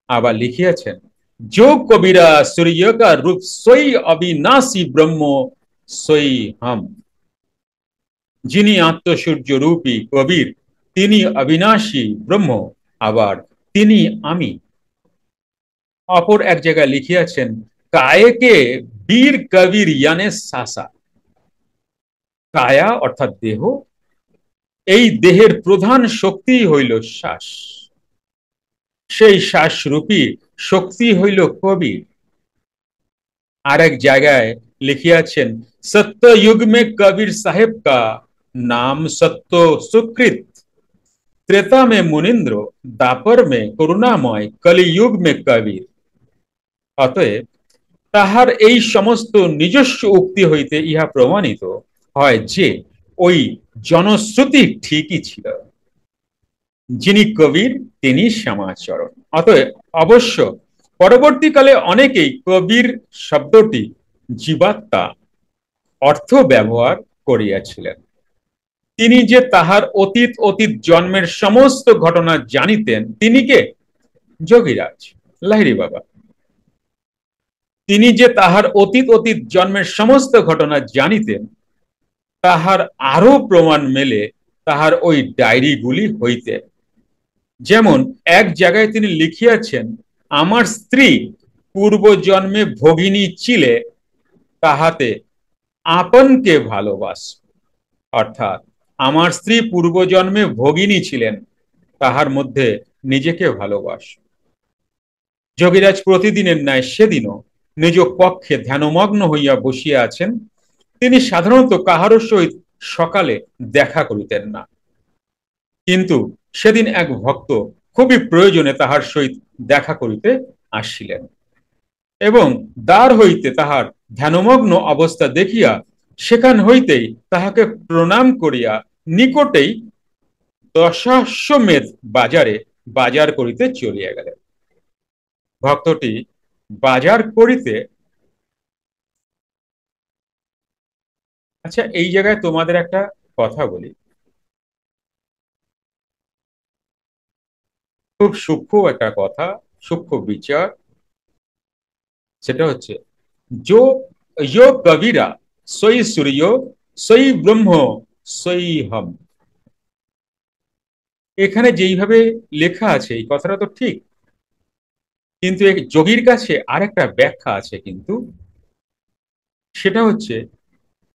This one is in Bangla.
আবার লিখিয়াছেন, जो कबीरा सूर्य का रूप सोई अविनाशी ब्रह्म सोई हम। যিনি আত্মসূর্য রূপী কবির, তিনি অবিনাশী ব্রহ্ম, আবার তিনি আমি। অপর এক জায়গায় লিখিয়াছেন, কায়কে বীর কবির ইয়ানে সাসা। কায়া অর্থাৎ দেহ, এই দেহের প্রধান শক্তি হইল শ্বাস, সেই শ্বাসরূপী শক্তি হইল কবির। আর এক জায়গায় লিখিয়াছেন, সত্য युग में कबीर साहेब का नाम सत्य सुकृत, त्रेता में मुनिंद्र, दापर में করুণাময়, কলিযুগ में কবির। অতএব তাহার এই সমস্ত নিজস্ব উক্তি হইতে ইহা প্রমাণিত হয় যে ওই জনশ্রুতি ঠিকই ছিল, যিনি কবির তিনি শ্যামাচরণ। অতএব অবশ্য পরবর্তীকালে অনেকেই কবির শব্দটি জীবাত্মা অর্থ ব্যবহার করিয়াছিলেন। তিনি যে তাহার অতীত অতীত জন্মের সমস্ত ঘটনা জানিতেন, তিনি কে? যোগীরাজ লাহিড়ী বাবা। তিনি যে তাহার অতীত অতীত জন্মের সমস্ত ঘটনা জানিতেন, তাহার আরো প্রমাণ মেলে তাহার ওই ডায়েরিগুলি হইতে। যেমন এক জায়গায় তিনি লিখিয়াছেন, আমার স্ত্রী পূর্ব জন্মে ভগিনী ছিলে, তাহাতে আপনকে ভালোবাস। অর্থাৎ আমার স্ত্রী পূর্বজন্মে ভগিনী ছিলেন, তাহার মধ্যে নিজেকে ভালোবাস। যোগীরাজ প্রতিদিনের ন্যায় সেদিনও নিজ কক্ষে ধ্যানমগ্ন হইয়া বসিয়া আছেন। তিনি সাধারণত কাহারও সহিত সকালে দেখা করিতেন না, কিন্তু সেদিন এক ভক্ত খুবই প্রয়োজনে তাহার সহিত দেখা করিতে আসিলেন এবং দ্বার হইতে তাহার ধ্যানমগ্ন অবস্থা দেখিয়া সেখান হইতেই তাহাকে প্রণাম করিয়া নিকটেই দশাশ্বমেধ বাজারে বাজার করিতে চলিয়া গেলেন। ভক্তটি বাজার করিতে, আচ্ছা এই জায়গায় তোমাদের একটা কথা বলি, খুব সূক্ষ্ম একটা কথা, সূক্ষ্ম বিচার। সেটা হচ্ছে, जो यो कबीरा सोई सूर्य सोई ब्रह्म सोई हम। এখানে যেইভাবে লেখা আছে এই কথাটা তো ঠিক, কিন্তু যোগীর কাছে আরেকটা ব্যাখ্যা আছে। কিন্তু সেটা হচ্ছে,